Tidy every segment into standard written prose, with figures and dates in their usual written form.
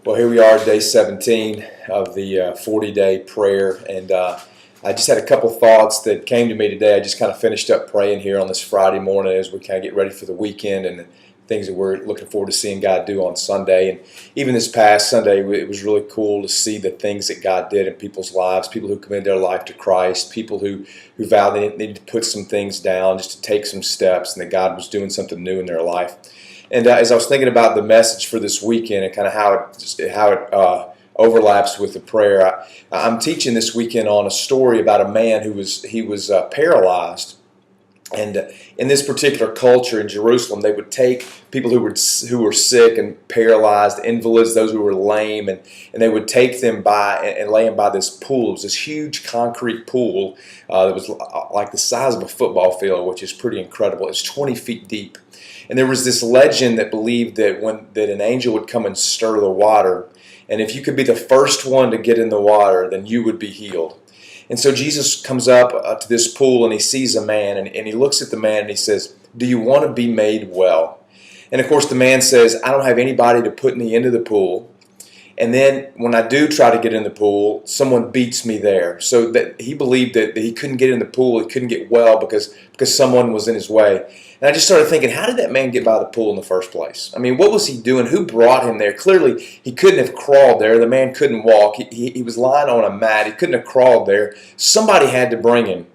Well, here we are, day 17 of the 40-day prayer, and I just had a couple thoughts that came to me today. I just kind of finished up praying here on this Friday morning as we kind of get ready for the weekend and the things that we're looking forward to seeing God do on Sunday. And even this past Sunday, it was really cool to see the things that God did in people's lives, people who committed their life to Christ, people who vowed they needed to put some things down, just to take some steps, and that God was doing something new in their life. And as I was thinking about the message for this weekend and kind of how it overlaps with the prayer, I'm teaching this weekend on a story about a man who was paralyzed. And in this particular culture in Jerusalem, they would take people who were sick and paralyzed, invalids, those who were lame, and they would take them by and lay them by this pool. It was this huge concrete pool that was like the size of a football field, which is pretty incredible. It's 20 feet deep. And there was this legend that believed that that an angel would come and stir the water, and if you could be the first one to get in the water, then you would be healed. And so Jesus comes up to this pool and he sees a man, and he looks at the man and he says, "Do you want to be made well?" And of course the man says, "I don't have anybody to put me into the pool. And then when I do try to get in the pool, someone beats me there." So that he believed that he couldn't get in the pool, he couldn't get well because someone was in his way. And I just started thinking, how did that man get by the pool in the first place? I mean, what was he doing? Who brought him there? Clearly, he couldn't have crawled there. The man couldn't walk. He was lying on a mat. He couldn't have crawled there. Somebody had to bring him.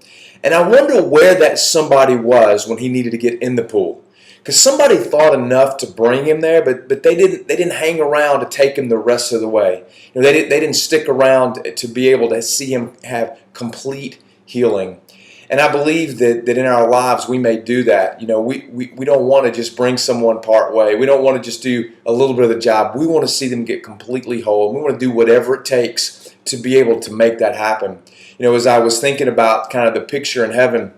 And I wonder where that somebody was when he needed to get in the pool. Because somebody thought enough to bring him there, but they didn't hang around to take him the rest of the way. They didn't stick around to be able to see him have complete healing. And I believe that in our lives we may do that. We don't want to just bring someone part way. We don't want to just do a little bit of the job. We want to see them get completely whole. We want to do whatever it takes to be able to make that happen. As I was thinking about kind of the picture in heaven,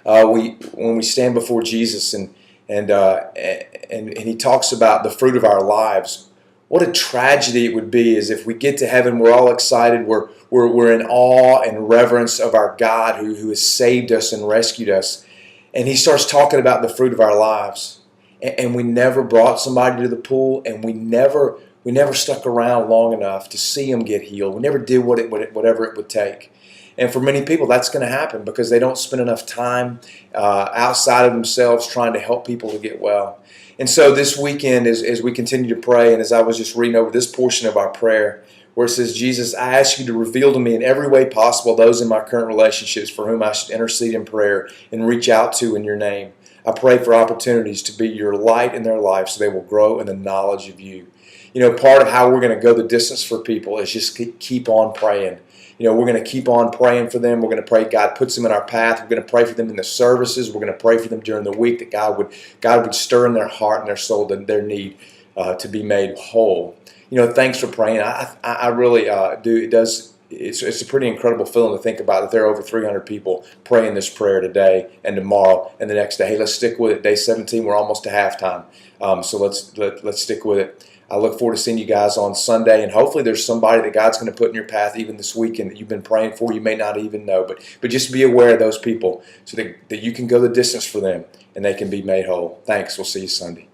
when we stand before Jesus and he talks about the fruit of our lives. What a tragedy it would be is if we get to heaven, we're all excited, we're in awe and reverence of our God who has saved us and rescued us. And he starts talking about the fruit of our lives. And we never brought somebody to the pool, and we never stuck around long enough to see them get healed. We never did whatever it would take. And for many people, that's going to happen because they don't spend enough time outside of themselves trying to help people to get well. And so this weekend, as we continue to pray, and as I was just reading over this portion of our prayer, where it says, "Jesus, I ask you to reveal to me in every way possible those in my current relationships for whom I should intercede in prayer and reach out to in your name. I pray for opportunities to be your light in their life so they will grow in the knowledge of you." Part of how we're going to go the distance for people is just keep on praying. We're going to keep on praying for them. We're going to pray God puts them in our path. We're going to pray for them in the services. We're going to pray for them during the week that God would stir in their heart and their soul their need to be made whole. Thanks for praying. I really do. It's a pretty incredible feeling to think about that there are over 300 people praying this prayer today and tomorrow and the next day. Hey, let's stick with it. Day 17, we're almost to halftime. So let's stick with it. I look forward to seeing you guys on Sunday, and hopefully there's somebody that God's going to put in your path even this weekend that you've been praying for. You may not even know, but just be aware of those people so that you can go the distance for them and they can be made whole. Thanks. We'll see you Sunday.